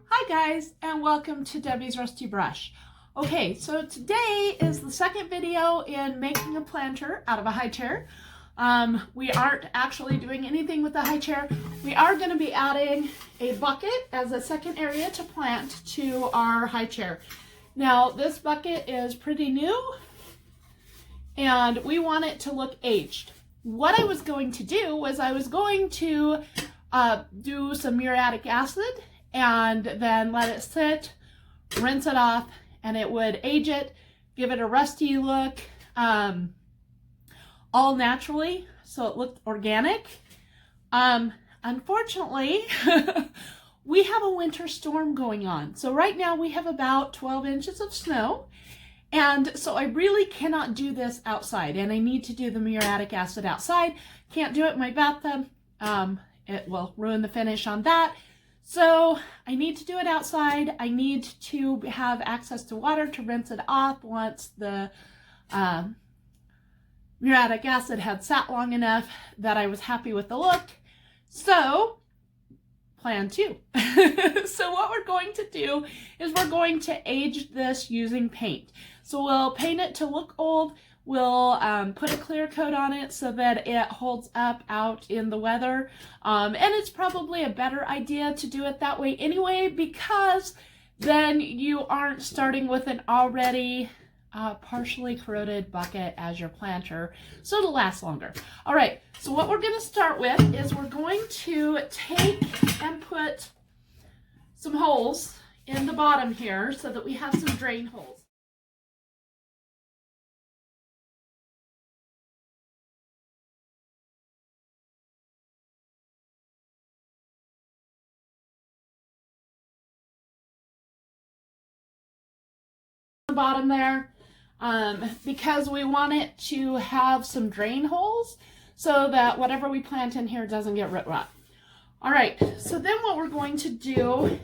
Hi guys, and welcome to Debbie's Rusty Brush. Okay, so today is the second video in making a planter out of a high chair. We aren't actually doing anything with the high chair. We are going to be adding a bucket as a second area to plant to our high chair. Now this bucket is pretty new and we want it to look aged. What I was going to do was I was going to do some muriatic acid and then let it sit, rinse it off, and it would age it, give it a rusty look, all naturally, so it looked organic. Unfortunately, we have a winter storm going on. So right now we have about 12 inches of snow, and so I really cannot do this outside, and I need to do the muriatic acid outside. Can't do it in my bathtub. It will ruin the finish on that. So I need to do it outside. I need to have access to water to rinse it off once the muriatic acid had sat long enough that I was happy with the look. So plan 2. So what we're going to do is we're going to age this using paint. So we'll paint it to look old. We'll put a clear coat on it so that it holds up out in the weather. And it's probably a better idea to do it that way anyway, because then you aren't starting with an already partially corroded bucket as your planter, so it'll last longer. All right, so what we're going to start with is we're going to take and put some holes in the bottom here so that we have some drain holes. Bottom there, because we want it to have some drain holes so that whatever we plant in here doesn't get rot. All right, so then what we're going to do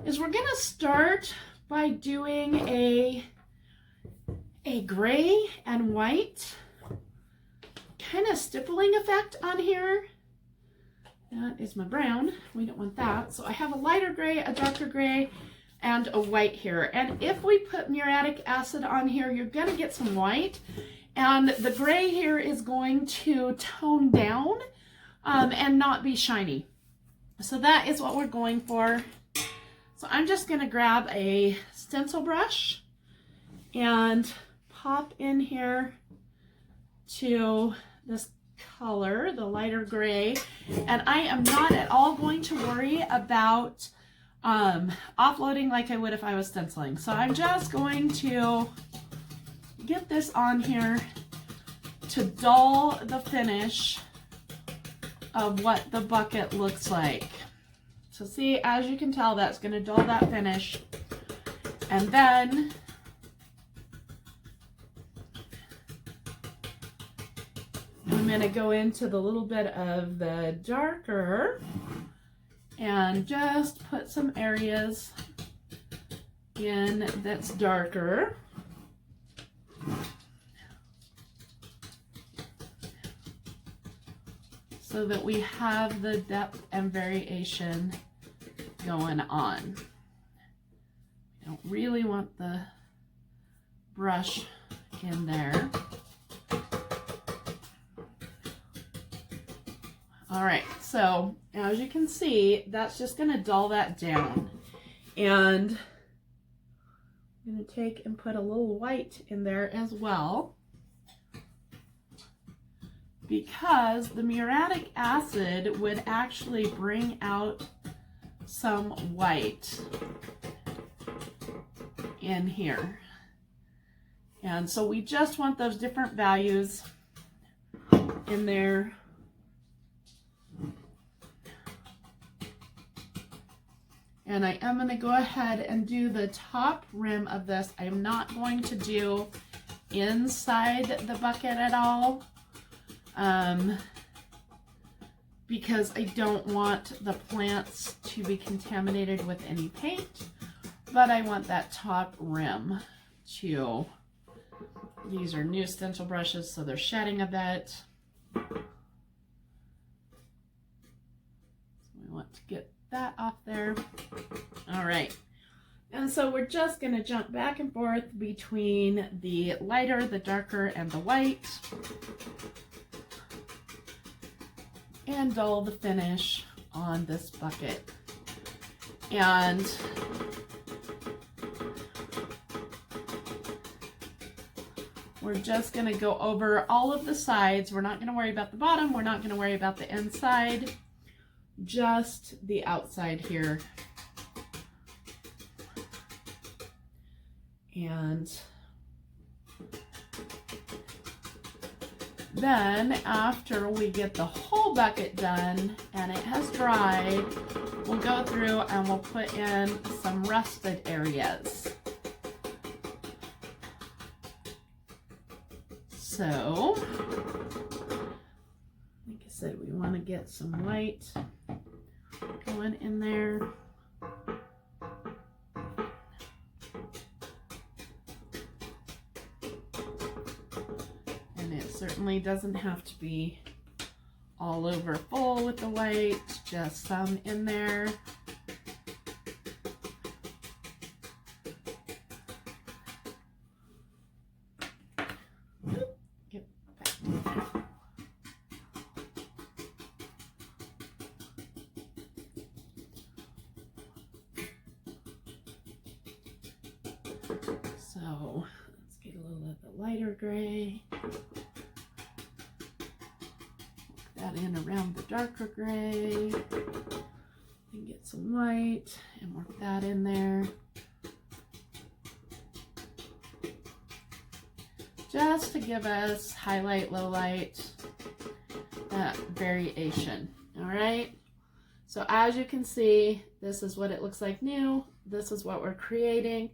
is we're going to start by doing a gray and white kind of stippling effect on here. That is my brown. We don't want that. So I have a lighter gray, a darker gray, and a white here. And if we put muriatic acid on here, you're going to get some white. And the gray here is going to tone down and not be shiny. So that is what we're going for. So I'm just going to grab a stencil brush and pop in here to this color, the lighter gray. And I am not at all going to worry about offloading like I would if I was stenciling. So I'm just going to get this on here to dull the finish of what the bucket looks like. So see, as you can tell, that's going to dull that finish. And then I'm going to go into the little bit of the darker and just put some areas in that's darker. So that we have the depth and variation going on. We don't really want the brush in there. All right, so as you can see, that's just going to dull that down. And I'm going to take and put a little white in there as well, because the muriatic acid would actually bring out some white in here. And so we just want those different values in there. And I am going to go ahead and do the top rim of this. I am not going to do inside the bucket at all, because I don't want the plants to be contaminated with any paint, but I want that top rim to, these are new stencil brushes, so they're shedding a bit. So we want to get that off there. right. And so we're just going to jump back and forth between the lighter, the darker, and the white. And dull the finish on this bucket. And we're just going to go over all of the sides. We're not going to worry about the bottom. We're not going to worry about the inside. Just the outside here. And then after we get the whole bucket done and it has dried, we'll go through and we'll put in some rusted areas. So, like I said, we want to get some white going in there. And it certainly doesn't have to be all over full with the white, just some in there. So let's get a little of the lighter gray. Work that in around the darker gray. And get some white and work that in there. Just to give us highlight, low light, that variation. All right. So as you can see, this is what it looks like new. This is what we're creating.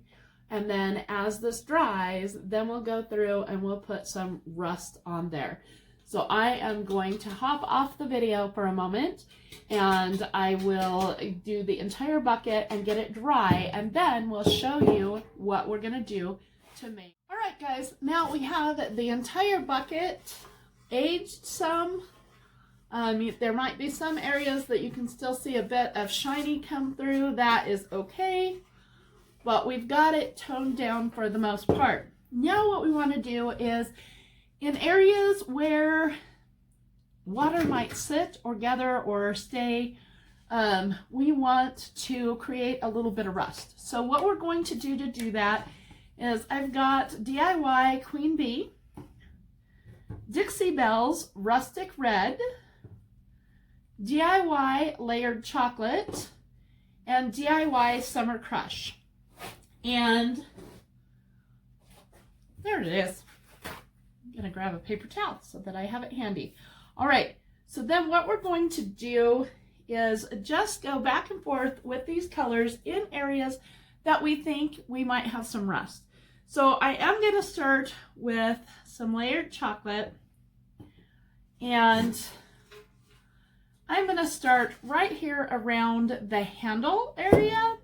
And then as this dries, then we'll go through and we'll put some rust on there. So I am going to hop off the video for a moment and I will do the entire bucket and get it dry. And then we'll show you what we're gonna do to make. All right, guys, now we have the entire bucket aged some. There might be some areas that you can still see a bit of shiny come through. That is okay. But we've got it toned down for the most part. Now what we want to do is in areas where water might sit or gather or stay, we want to create a little bit of rust. So what we're going to do that is I've got DIY Queen Bee, Dixie Belle's Rustic Red, DIY Layered Chocolate, and DIY Summer Crush. And there it is. I'm going to grab a paper towel so that I have it handy. All right, so then what we're going to do is just go back and forth with these colors in areas that we think we might have some rust. So I am going to start with some layered chocolate, and I'm going to start right here around the handle area.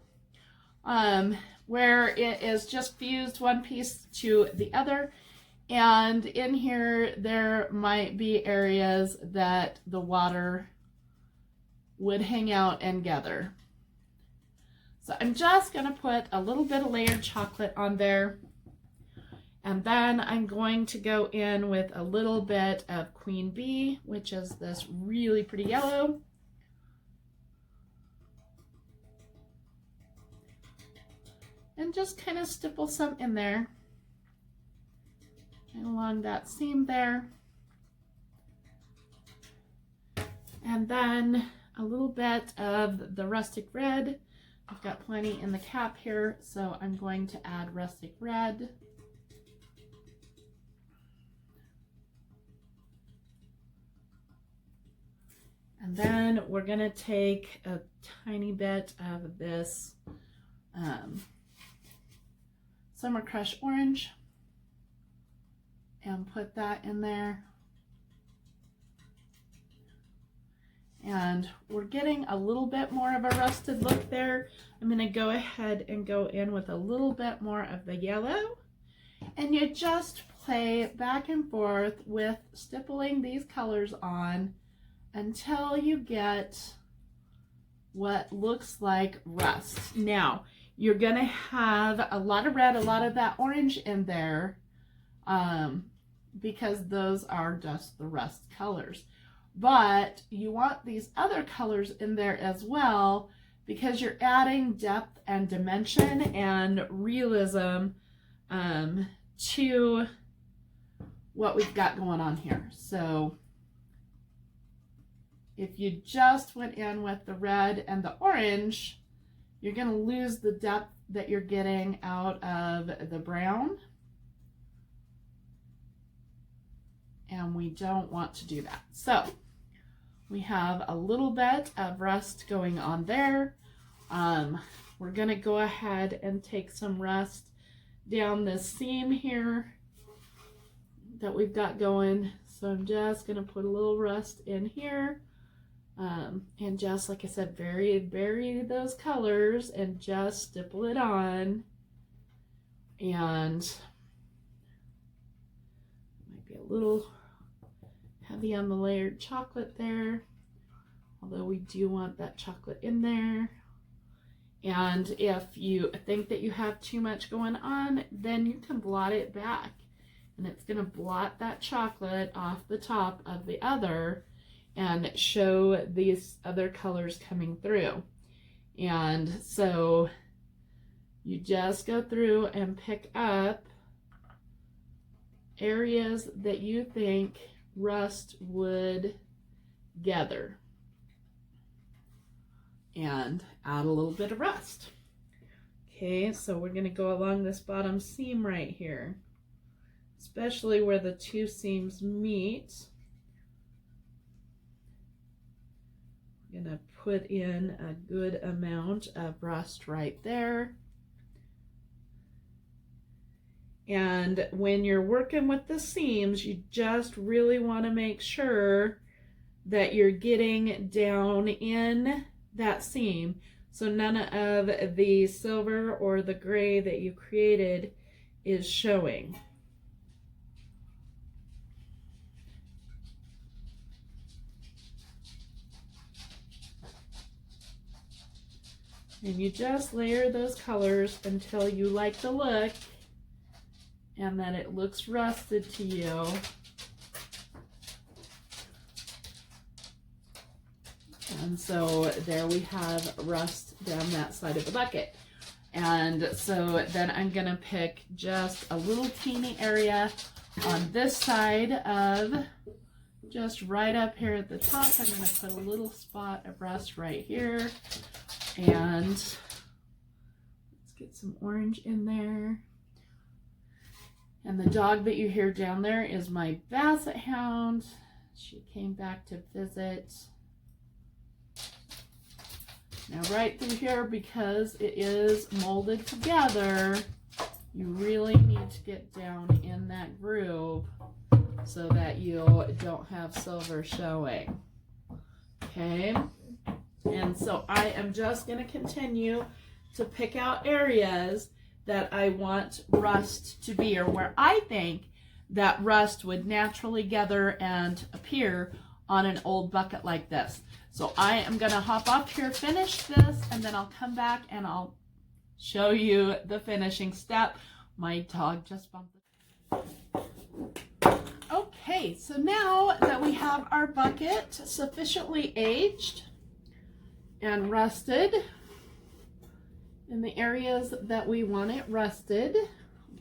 Where it is just fused one piece to the other. And in here, there might be areas that the water would hang out and gather. So I'm just going to put a little bit of layered chocolate on there. And then I'm going to go in with a little bit of Queen Bee, which is this really pretty yellow. And just kind of stipple some in there and along that seam there. And then a little bit of the rustic red. I've got plenty in the cap here, so I'm going to add rustic red. And then we're going to take a tiny bit of this Summer Crush Orange and put that in there. And we're getting a little bit more of a rusted look there. I'm going to go ahead and go in with a little bit more of the yellow. And you just play back and forth with stippling these colors on until you get what looks like rust. Now, you're going to have a lot of red, a lot of that orange in there, because those are just the rust colors. But you want these other colors in there as well, because you're adding depth and dimension and realism to what we've got going on here. So if you just went in with the red and the orange, you're going to lose the depth that you're getting out of the brown. And we don't want to do that. So we have a little bit of rust going on there. We're going to go ahead and take some rust down this seam here that we've got going. So I'm just going to put a little rust in here. And just like I said, vary those colors and just stipple it on. And might be a little heavy on the layered chocolate there, although we do want that chocolate in there. And if you think that you have too much going on, then you can blot it back, and it's going to blot that chocolate off the top of the other and show these other colors coming through. And so you just go through and pick up areas that you think rust would gather and add a little bit of rust. Okay, so we're going to go along this bottom seam right here, especially where the two seams meet. I'm going to put in a good amount of rust right there. And when you're working with the seams, you just really want to make sure that you're getting down in that seam so none of the silver or the gray that you created is showing. And you just layer those colors until you like the look and that it looks rusted to you. And so there we have rust down that side of the bucket. And so then I'm going to pick just a little teeny area on this side of, just right up here at the top. I'm going to put a little spot of rust right here. And let's get some orange in there. And the dog that you hear down there is my Basset Hound. She came back to visit. Now right through here, because it is molded together, you really need to get down in that groove so that you don't have silver showing. Okay, and so I am just going to continue to pick out areas that I want rust to be, or where I think that rust would naturally gather and appear on an old bucket like this. So I am going to hop off here, finish this, and then I'll come back and I'll show you the finishing step. My dog just bumped it. Okay, so now that we have our bucket sufficiently aged and rusted in the areas that we want it rusted,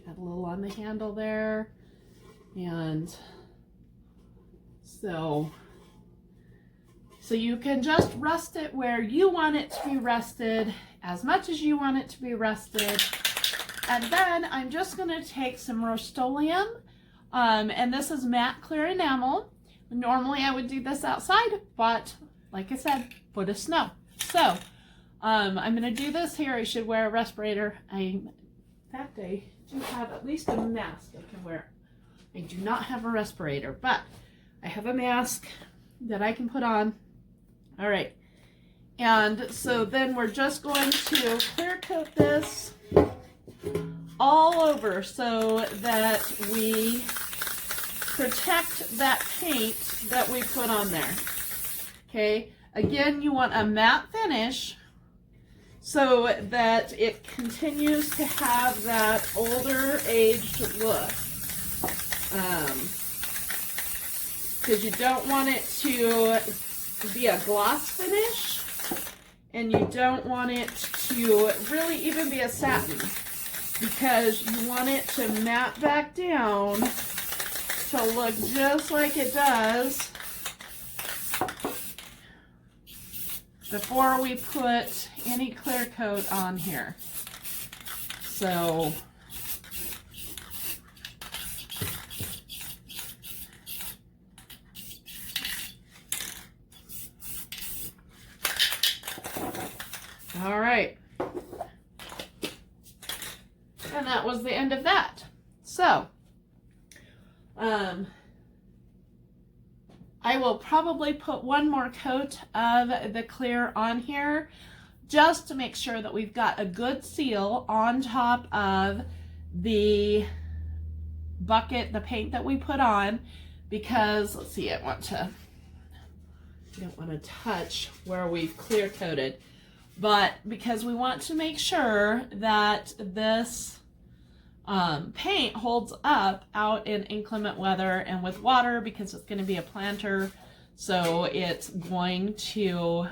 got a little on the handle there, and so you can just rust it where you want it to be rusted, as much as you want it to be rusted. And then I'm just going to take some Rustolium, and this is matte clear enamel. Normally I would do this outside, but like I said, foot of snow. So I'm going to do this here. I should wear a respirator. In fact, I do have at least a mask I can wear. I do not have a respirator, but I have a mask that I can put on. All right, and so then we're just going to clear coat this all over so that we protect that paint that we put on there. Okay, Again, you want a matte finish so that it continues to have that older aged look. Because you don't want it to be a gloss finish, and you don't want it to really even be a satin, because you want it to matte back down to look just like it does before we put any clear coat on here. So all right, and that was the end of that. So I will probably put one more coat of the clear on here just to make sure that we've got a good seal on top of the bucket, the paint that we put on, because let's see, I don't want to touch where we've clear coated, but because we want to make sure that this paint holds up out in inclement weather and with water, because it's going to be a planter, so it's going to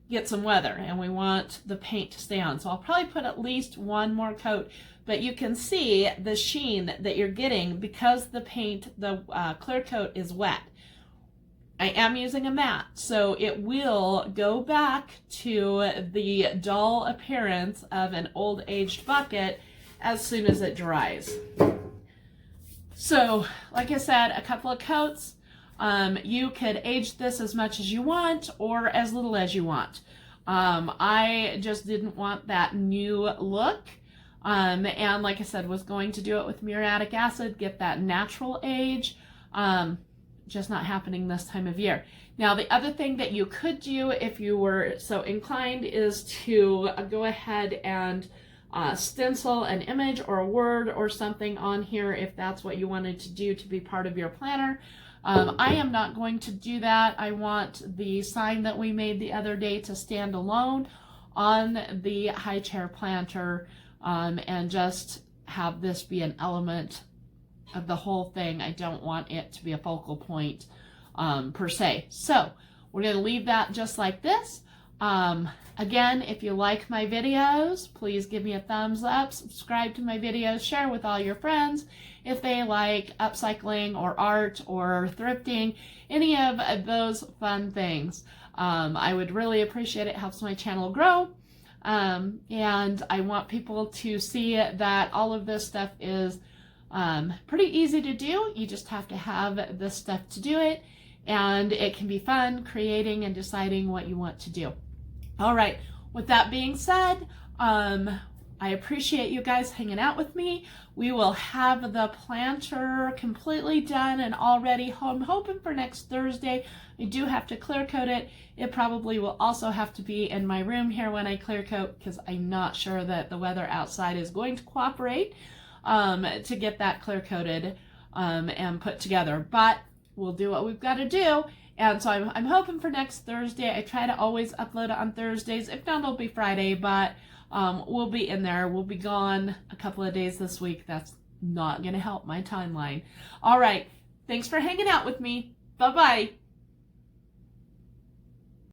get some weather, and we want the paint to stay on. So I'll probably put at least one more coat, but you can see the sheen that you're getting because the paint, the clear coat is wet. I am using a matte, so it will go back to the dull appearance of an old aged bucket as soon as it dries. So, like I said, a couple of coats. You could age this as much as you want or as little as you want. I just didn't want that new look. And like I said, was going to do it with muriatic acid, get that natural age. Just not happening this time of year. Now, the other thing that you could do if you were so inclined is to go ahead and stencil an image or a word or something on here if that's what you wanted to do to be part of your planner. I am not going to do that. I want the sign that we made the other day to stand alone on the Highchair planter, and just have this be an element of the whole thing. I don't want it to be a focal point per se. So we're going to leave that just like this. Again, if you like my videos, please give me a thumbs up, subscribe to my videos, share with all your friends if they like upcycling or art or thrifting, any of those fun things. I would really appreciate it. It helps my channel grow. And I want people to see that all of this stuff is pretty easy to do. You just have to have this stuff to do it, and it can be fun creating and deciding what you want to do. All right, with that being said, I appreciate you guys hanging out with me. We will have the planter completely done and all ready. I'm hoping for next Thursday. I do have to clear coat it. It probably will also have to be in my room here when I clear coat, because I'm not sure that the weather outside is going to cooperate to get that clear coated and put together, but we'll do what we've got to do. And so I'm hoping for next Thursday. I try to always upload it on Thursdays. If not, it'll be Friday, but we'll be in there. We'll be gone a couple of days this week. That's not going to help my timeline. All right, thanks for hanging out with me. Bye-bye.